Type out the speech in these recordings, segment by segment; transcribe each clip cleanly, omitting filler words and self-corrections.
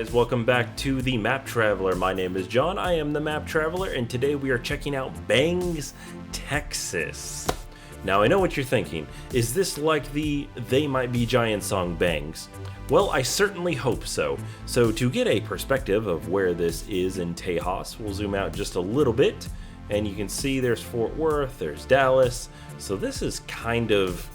guys, welcome back to the Map Traveler. My name is John, I am the Map Traveler, and today we are checking out Bangs, Texas. Now I know what you're thinking, is this like the They Might Be Giants song Bangs? Well, I certainly hope so. So to get a perspective of where this is in Tejas, we'll zoom out just a little bit, and you can see there's Fort Worth, there's Dallas, so this is kind of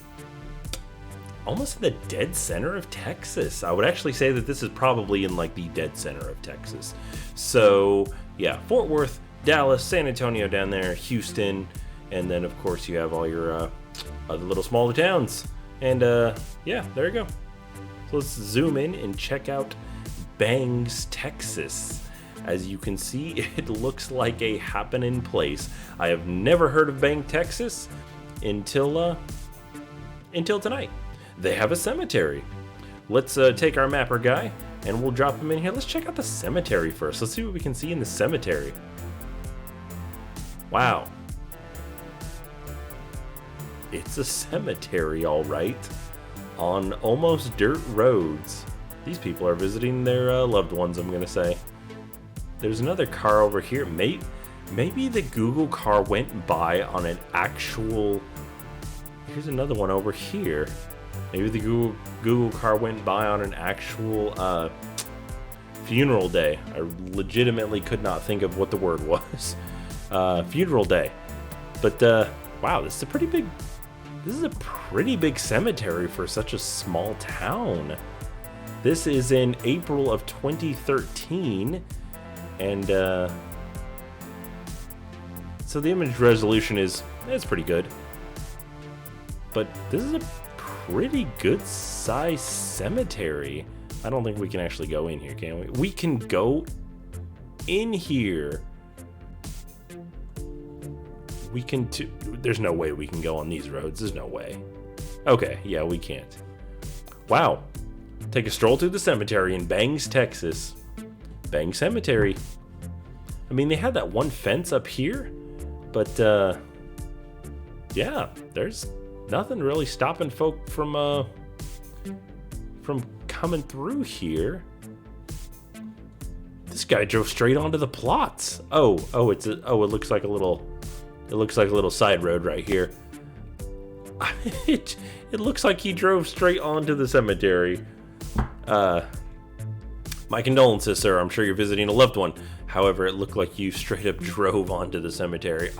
almost in the dead center of Texas. I would actually say that this is probably in like the dead center of Texas. So yeah, Fort Worth, Dallas, San Antonio down there, Houston, and then of course you have all your other little smaller towns. And yeah, there you go. So let's zoom in and check out Bangs, Texas. As you can see, it looks like a happening place. I have never heard of Bang, Texas until tonight. They have a cemetery. Let's take our mapper guy and we'll drop him in here. Let's check out the cemetery first. Let's see what we can see in the cemetery. Wow. It's a cemetery, all right, on almost dirt roads. These people are visiting their loved ones, I'm gonna say. There's another car over here. Maybe the Google car went by on an actual... Here's another one over here. Maybe the Google car went by on an actual funeral day. I legitimately could not think of what the word was. Funeral day. But wow, this is a pretty big cemetery for such a small town. This is in April of 2013, and so the image resolution it's pretty good. But this is a pretty good size cemetery. I don't think we can actually go in here, can we? We can go in here. We can there's no way we can go on these roads. There's no way. Okay, yeah, we can't. Wow. Take a stroll through the cemetery in Bangs, Texas. Bang Cemetery. I mean, they had that one fence up here, but yeah, there's nothing really stopping folk from coming through here. This guy drove straight onto the plots. It looks like a little side road right here. It looks like he drove straight onto the cemetery. My condolences, sir. I'm sure you're visiting a loved one. However, it looked like you straight up drove onto the cemetery.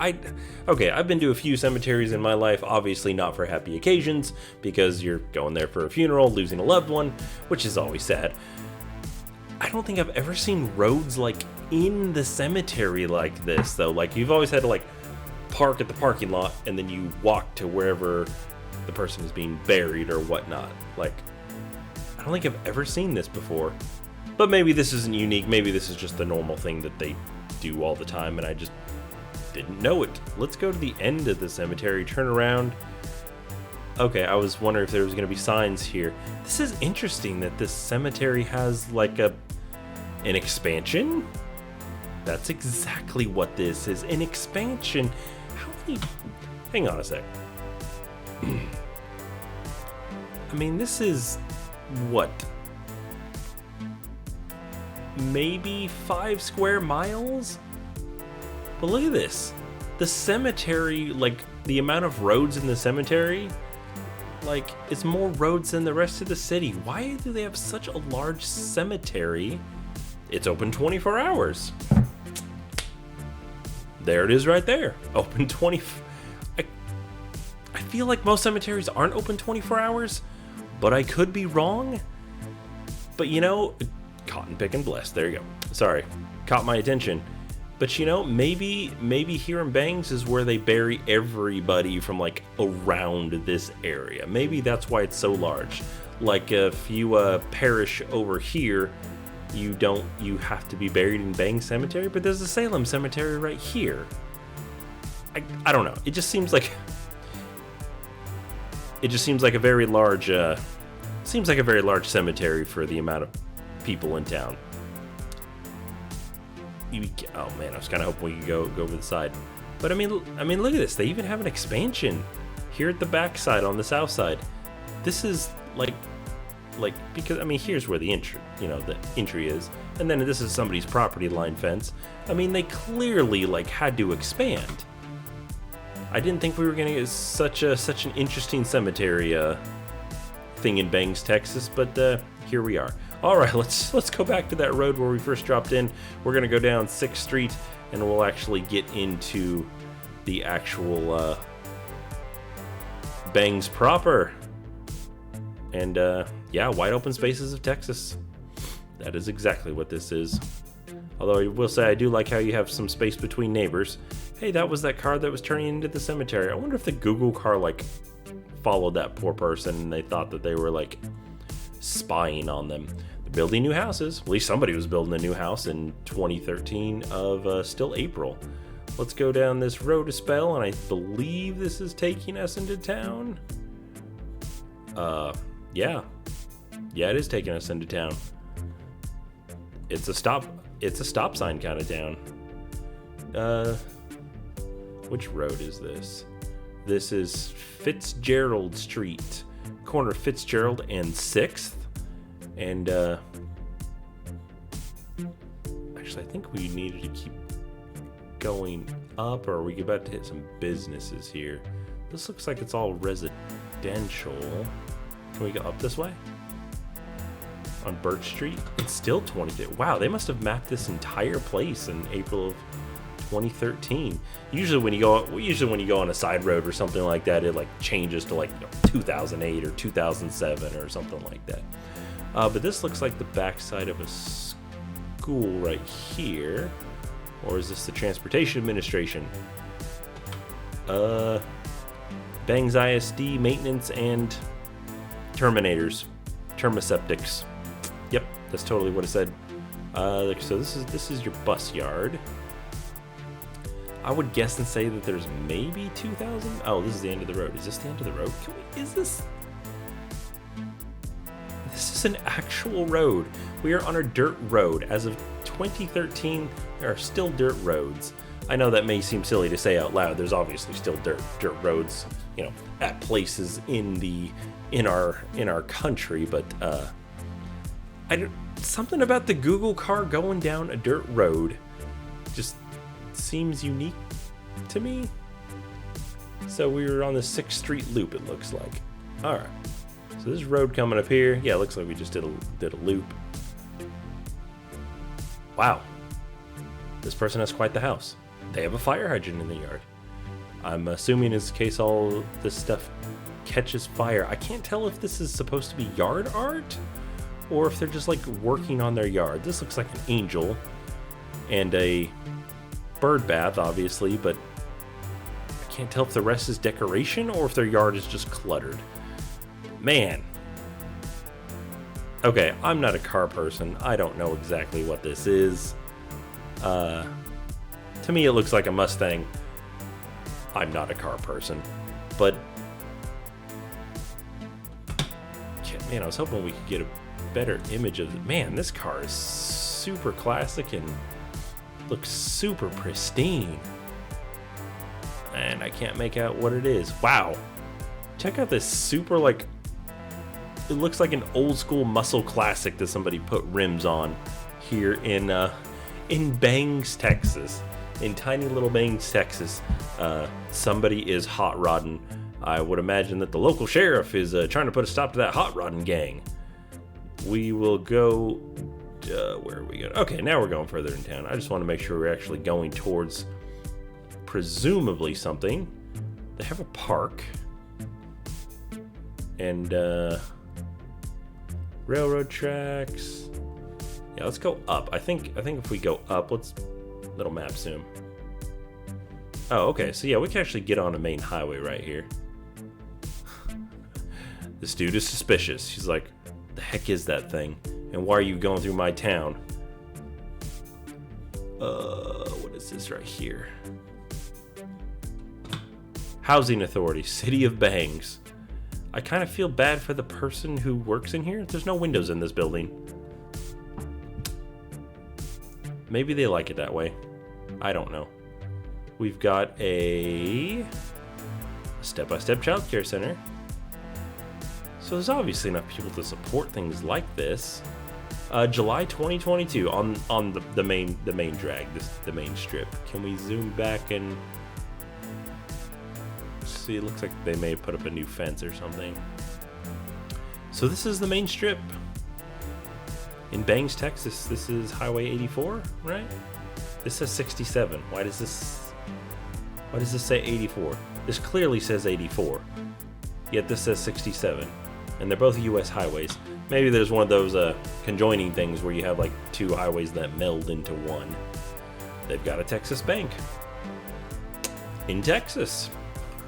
Okay, I've been to a few cemeteries in my life, obviously not for happy occasions, because you're going there for a funeral, losing a loved one, which is always sad. I don't think I've ever seen roads like in the cemetery like this, though. Like, you've always had to like park at the parking lot and then you walk to wherever the person is being buried or whatnot. Like, I don't think I've ever seen this before. But maybe this isn't unique. Maybe this is just the normal thing that they do all the time and I just didn't know it. Let's go to the end of the cemetery, turn around. Okay, I was wondering if there was going to be signs here. This is interesting that this cemetery has like an expansion. That's exactly what this is, an expansion. How many... Hang on a sec. I mean, this is what? Maybe 5 square miles? But look at this. The cemetery, like the amount of roads in the cemetery, like it's more roads than the rest of the city. Why do they have such a large cemetery? It's open 24 hours. There it is right there. Open 20. I feel like most cemeteries aren't open 24 hours, but I could be wrong. But you know, cotton pick and blessed. There you go. Sorry, caught my attention. But you know, maybe here in Bangs is where they bury everybody from like around this area. Maybe that's why it's so large. Like if you perish over here, you have to be buried in Bangs Cemetery, but there's a Salem Cemetery right here. I don't know. It just seems like a very large cemetery for the amount of people in town. Oh man, I was kind of hoping we could go over the side, but I mean, look at this. They even have an expansion here at the back side on the south side. This is like because I mean, here's where the entry is. And then this is somebody's property line fence. I mean, they clearly like had to expand. I didn't think we were gonna get such an interesting cemetery thing in Bangs, Texas, but here we are. All right, let's go back to that road where we first dropped in. We're gonna go down 6th Street, and we'll actually get into the actual Bangs proper. And yeah, wide open spaces of Texas. That is exactly what this is. Although I will say I do like how you have some space between neighbors. Hey, that was that car that was turning into the cemetery. I wonder if the Google car like followed that poor person and they thought that they were like spying on them. They're building new houses. At least somebody was building a new house in 2013 of still April. Let's go down this road a spell, and I believe this is taking us into town. Yeah, it is taking us into town. It's a stop sign kind of town. Which road is this? This is Fitzgerald Street, corner Fitzgerald and 6th. And actually, I think we needed to keep going up, or are we about to hit some businesses here? This looks like it's all residential. Can we go up this way? On Birch Street? It's still 20. Wow, they must have mapped this entire place in April of 2013. Usually when you go on a side road or something like that, it like changes to like 2008 or 2007 or something like that. But this looks like the backside of a school right here. Or is this the Transportation Administration? Bangs ISD, maintenance, and terminators. Termoseptics. Yep, that's totally what it said. So this is your bus yard. I would guess and say that there's maybe 2,000. Oh, this is the end of the road. Is this the end of the road? Is this? This is an actual road. We are on a dirt road. As of 2013, there are still dirt roads. I know that may seem silly to say out loud. There's obviously still dirt roads, you know, at places in our country, but something about the Google car going down a dirt road just seems unique to me. So we were on the 6th Street loop, it looks like. All right. So this road coming up here, yeah, it looks like we just did a loop. Wow. This person has quite the house. They have a fire hydrant in the yard. I'm assuming in case all this stuff catches fire. I can't tell if this is supposed to be yard art or if they're just like working on their yard. This looks like an angel and a bird bath, obviously, but I can't tell if the rest is decoration or if their yard is just cluttered. Man. Okay, I'm not a car person. I don't know exactly what this is. To me, it looks like a Mustang. I'm not a car person, but man, I was hoping we could get a better image of it. Man, this car is super classic and looks super pristine. And I can't make out what it is. Wow. Check out this super, like, it looks like an old school muscle classic that somebody put rims on here in Bangs, Texas. In tiny little Bangs, Texas. Somebody is hot rodding. I would imagine that the local sheriff is trying to put a stop to that hot rodding gang. We will go... where are we going? Okay, now we're going further in town. I just want to make sure we're actually going towards presumably something. They have a park. And railroad tracks. Yeah, let's go up. I think if we go up, let's little map zoom. Oh, okay. So yeah, we can actually get on a main highway right here. This dude is suspicious. He's like, the heck is that thing? And why are you going through my town? What is this right here? Housing Authority, City of Bangs. I kind of feel bad for the person who works in here. There's no windows in this building. Maybe they like it that way. I don't know. We've got a step-by-step childcare center. So there's obviously enough people to support things like this. July 2022 on the main drag, the main strip. Can we zoom back and see? It looks like they may have put up a new fence or something. So this is the main strip in Bangs, Texas. This is Highway 84, right? This says 67. Why does this say 84? This clearly says 84, yet this says 67, and they're both U.S. highways. Maybe there's one of those conjoining things where you have like two highways that meld into one. They've got a Texas bank in Texas.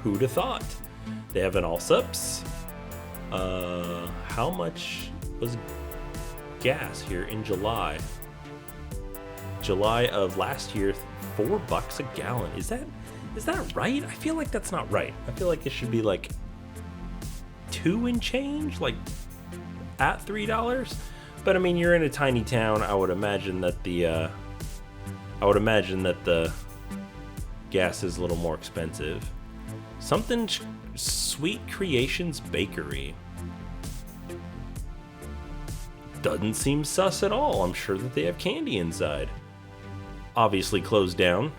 Who'd have thought? They have an Allsups. How much was gas here in July? July of last year, $4 a gallon. Is that right? I feel like that's not right. I feel like it should be like $2 and change, like at $3. But I mean, you're in a tiny town. I would imagine that the gas is a little more expensive. Something Sweet Creations Bakery. Doesn't seem sus at all. I'm sure that they have candy inside. Obviously closed down,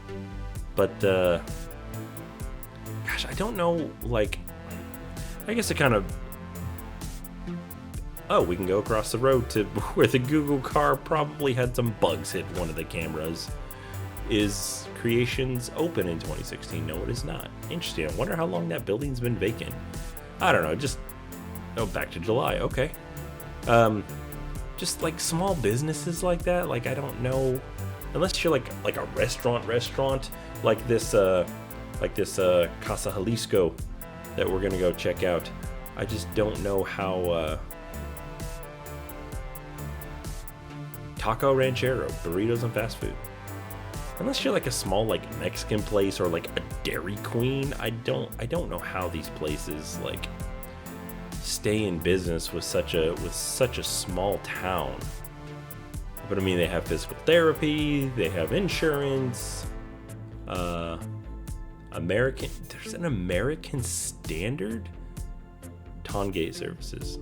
but gosh, I don't know, like, I guess it kind of, oh, we can go across the road to where the Google car probably had some bugs hit one of the cameras. Is Creations open in 2016? No, it is not. Interesting. I wonder how long that building's been vacant. I don't know, just, oh, back to July, okay. Just like small businesses like that, like I don't know, unless you're like a restaurant, like this Casa Jalisco that we're gonna go check out. I just don't know how. Taco Ranchero, burritos and fast food. Unless you're like a small like Mexican place or like a Dairy Queen, I don't know how these places like stay in business with such a small town. But I mean, they have physical therapy, they have insurance, there's an American Standard Tongate services.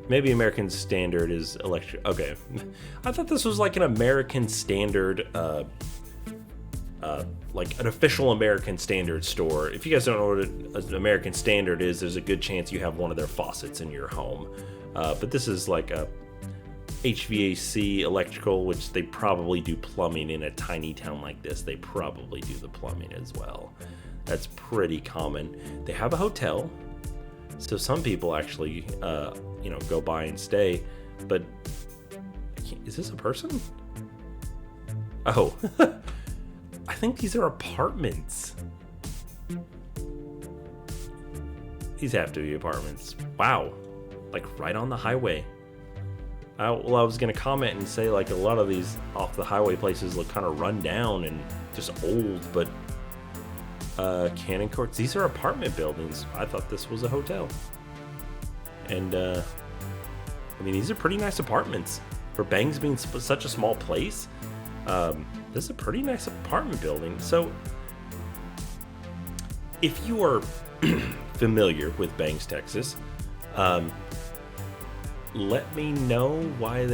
Maybe American Standard is electric. Okay, I thought this was like an American Standard, like an official American Standard store. If you guys don't know what an American Standard is, there's a good chance you have one of their faucets in your home. But this is like a HVAC electrical, which they probably do plumbing in a tiny town like this. They probably do the plumbing as well. That's pretty common. They have a hotel, so some people actually, go by and stay. But is this a person? Oh, I think these are apartments. These have to be apartments. Wow. Like right on the highway. I was going to comment and say like a lot of these off the highway places look kind of run down and just old, but Cannon Courts, these are apartment buildings. I thought this was a hotel. And I mean, these are pretty nice apartments. For Bangs being such a small place, this is a pretty nice apartment building. So if you are familiar with Bangs, Texas, let me know why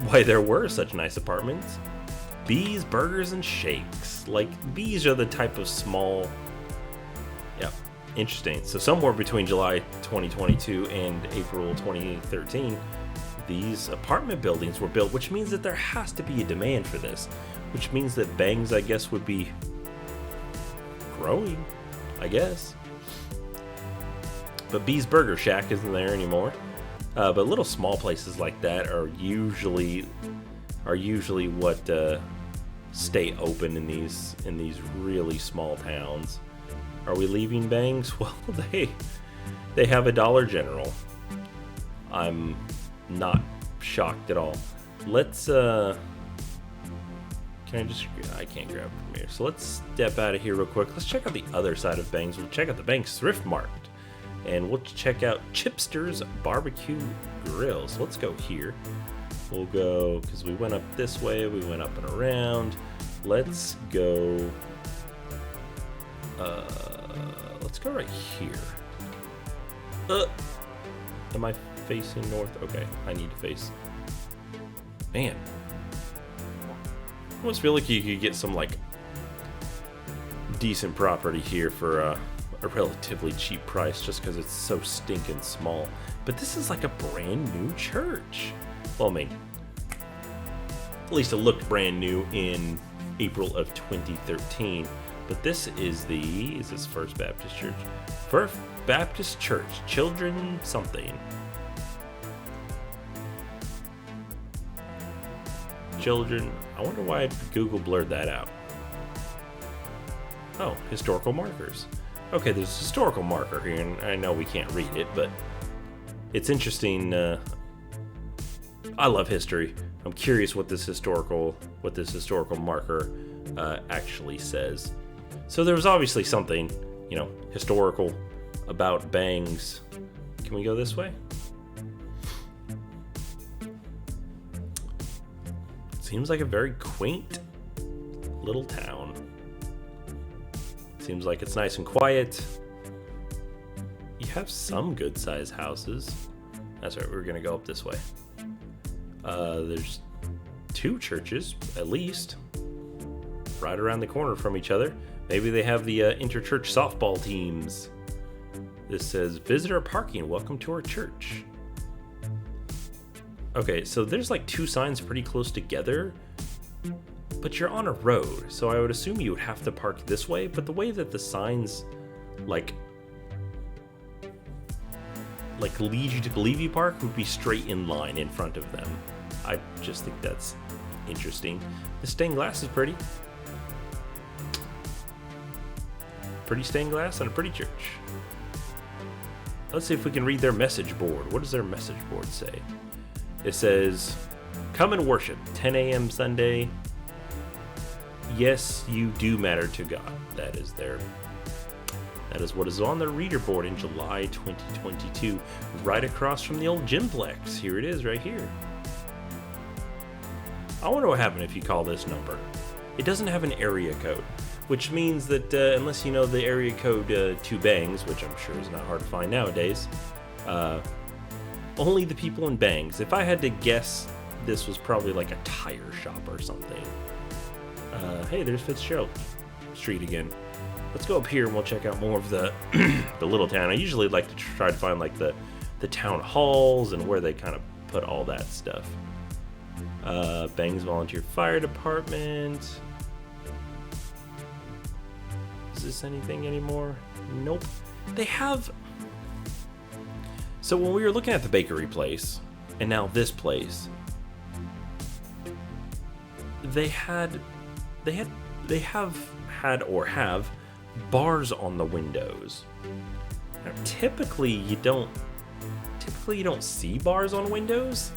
why there were such nice apartments. Bees, Burgers, and Shakes. Like, these are the type of small... Yeah, interesting. So somewhere between July 2022 and April 2013, these apartment buildings were built, which means that there has to be a demand for this, which means that Bangs, I guess, would be growing, I guess. But Bee's Burger Shack isn't there anymore. But little small places like that are usually what stay open in these really small towns. Are we leaving Bangs? Well, they have a Dollar General. I'm not shocked at all. Let's I can't grab from here. So let's step out of here real quick. Let's check out the other side of Bangs. We'll check out the Bangs Thrift Mart. And we'll check out Chipster's Barbecue Grill. So let's go here. We'll go, because we went up this way, we went up and around. Let's go right here. Am I facing north? Okay, I need to face. Man. I almost feel like you could get some, like, decent property here for a relatively cheap price just because it's so stinking small. But this is like a brand new church. Well, I mean, at least it looked brand new in April of 2013. But this is this First Baptist Church? First Baptist Church, Children something. Children, I wonder why Google blurred that out. Oh, historical markers. Okay, there's a historical marker here, and I know we can't read it, but it's interesting. I love history. I'm curious what this historical marker actually says. So there was obviously something, historical about Bangs. Can we go this way? Seems like a very quaint little town. Seems like it's nice and quiet. You have some good-sized houses. That's right, we're gonna go up this way. There's 2 churches, at least, right around the corner from each other. Maybe they have the interchurch softball teams. This says, visitor parking, welcome to our church. Okay, so there's like 2 signs pretty close together, but you're on a road, so I would assume you would have to park this way, but the way that the signs like lead you to believe you park would be straight in line in front of them. I just think that's interesting. The stained glass is pretty. Pretty stained glass and a pretty church. Let's see if we can read their message board. What does their message board say? It says, come and worship, 10 a.m. Sunday. Yes, you do matter to God. That is what is on their reader board in July 2022, right across from the old Gymplex. Here it is, right here. I wonder what happened if you call this number. It doesn't have an area code, which means that unless you know the area code to Bangs, which I'm sure is not hard to find nowadays, only the people in Bangs. If I had to guess, this was probably like a tire shop or something. Hey, there's Fitzgerald Street again. Let's go up here and we'll check out more of the the little town. I usually like to try to find like the town halls and where they kind of put all that stuff. Bangs Volunteer Fire Department. Is this anything anymore? Nope. They have... So when we were looking at the bakery place, and now this place, they have bars on the windows. Now, typically you don't see bars on windows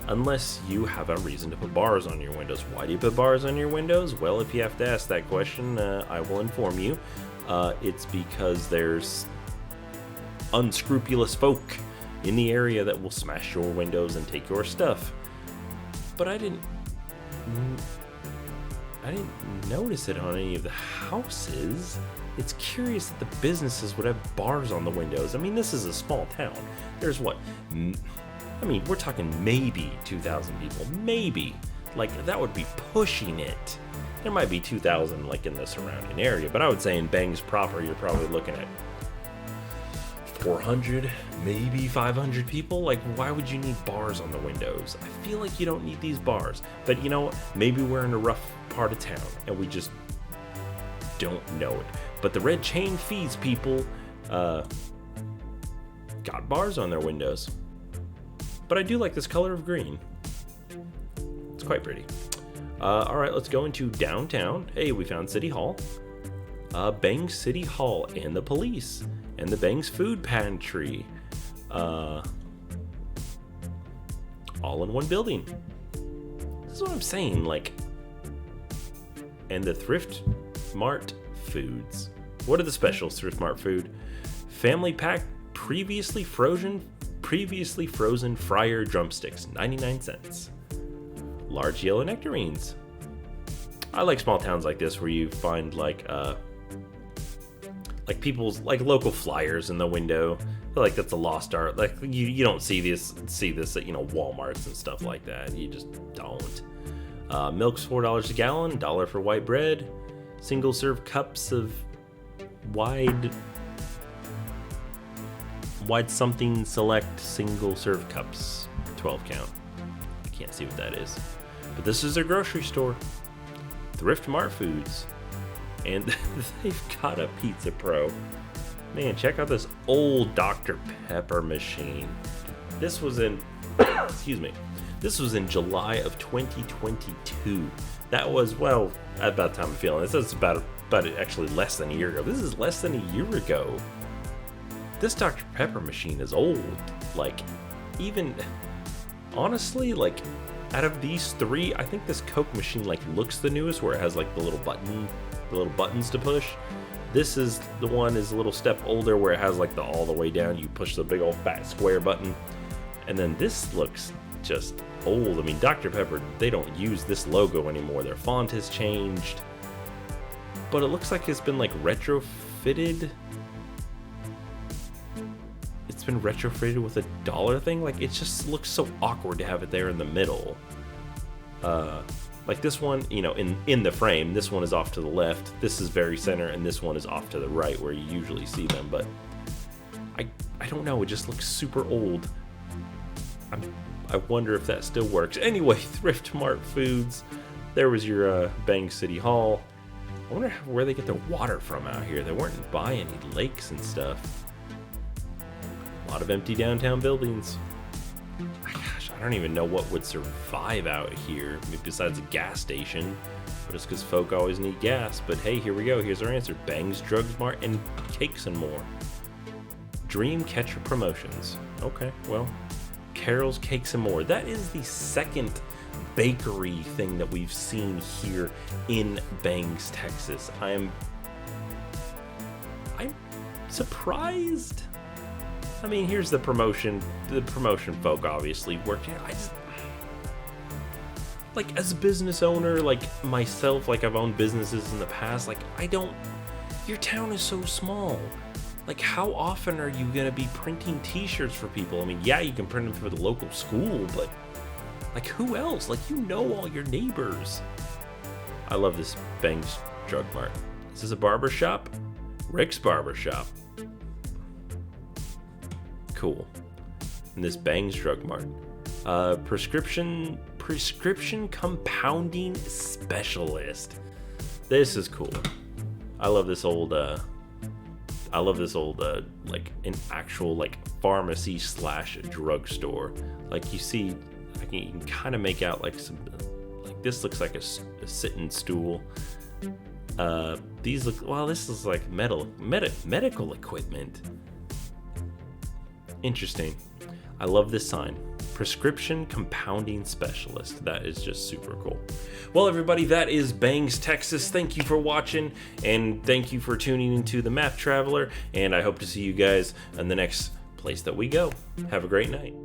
unless you have a reason to put bars on your windows. Why do you put bars on your windows? Well, if you have to ask that question, I will inform you. It's because there's unscrupulous folk in the area that will smash your windows and take your stuff. But I didn't notice it on any of the houses. It's curious that the businesses would have bars on the windows. I mean, this is a small town. There's what? I mean, we're talking maybe 2,000 people. Maybe. Like, that would be pushing it. There might be 2,000, like, in the surrounding area. But I would say in Bangs proper, you're probably looking at 400, maybe 500 people. Like, why would you need bars on the windows? I feel like you don't need these bars. But you know what? Maybe we're in a rough part of town and we just don't know it. But the Red Chain Fees people got bars on their windows. But I do like this color of green. It's quite pretty. All right, let's go into downtown. Hey, we found City Hall. Bangs City Hall and the police and the Bangs Food Pantry. All in one building. This is what I'm saying, like, and the Thrift Mart Foods. What are the specials, Thrift Mart Food? Family pack, previously frozen fryer drumsticks, 99 cents. Large yellow nectarines. I like small towns like this where you find like people's like local flyers in the window. feel like that's a lost art. Like you don't see this at Walmarts and stuff like that. You just don't. Milk's $4 a gallon, $1 for white bread. Single serve cups of wide something select single serve cups, 12 count. I can't see what that is, but this is their grocery store, Thrift Mart Foods, and they've got a Pizza Pro. Man, check out this old Dr. Pepper machine. This was in this was in July of 2022. That was, well, at about the time I'm feeling this. That's about actually less than a year ago. This is less than a year ago. This Dr. Pepper machine is old. Like, even honestly, like, out of these three, I think this Coke machine like looks the newest, where it has like the little buttons to push. This is the one is a little step older, where it has like the all the way down. You push the big old fat square button, and then this looks just old. I mean, Dr. Pepper, they don't use this logo anymore. Their font has changed, but it looks like it's been like retrofitted. It's been retrofitted with a dollar thing. Like, it just looks so awkward to have it there in the middle. Like this one, in the frame, this one is off to the left, this is very center, and this one is off to the right where you usually see them. But I don't know, it just looks super old. I wonder if that still works. Anyway, Thrift Mart Foods. There was your Bang City Hall. I wonder where they get their water from out here. They weren't by any lakes and stuff. A lot of empty downtown buildings. Gosh, I don't even know what would survive out here besides a gas station. But it's because folk always need gas. But hey, here we go. Here's our answer. Bang's Drugs Mart and Cakes and More. Dream Catcher Promotions. Okay, well, Carol's Cakes and More. That is the second bakery thing that we've seen here in Bangs, Texas. I'm surprised. I mean, here's the promotion. The promotion folk obviously working. I just, like, as a business owner, like myself, like I've owned businesses in the past, like your town is so small. Like, how often are you gonna be printing t-shirts for people? I mean, yeah, you can print them for the local school, but like, who else? Like, all your neighbors. I love this Bang's Drug Mart. Is this a barber shop? Rick's Barber Shop. Cool. And this Bang's Drug Mart. Prescription compounding specialist. This is cool. I love this old like an actual like pharmacy / drugstore. Like, you see, you can kind of make out like some, like, this looks like a sitting stool. These look, well, this is like medical equipment. Interesting. I love this sign. Prescription compounding specialist. That is just super cool. Well, everybody, that is Bangs, Texas. Thank you for watching, and thank you for tuning into the Map Traveler, and I hope to see you guys in the next place that we go. Have a great night.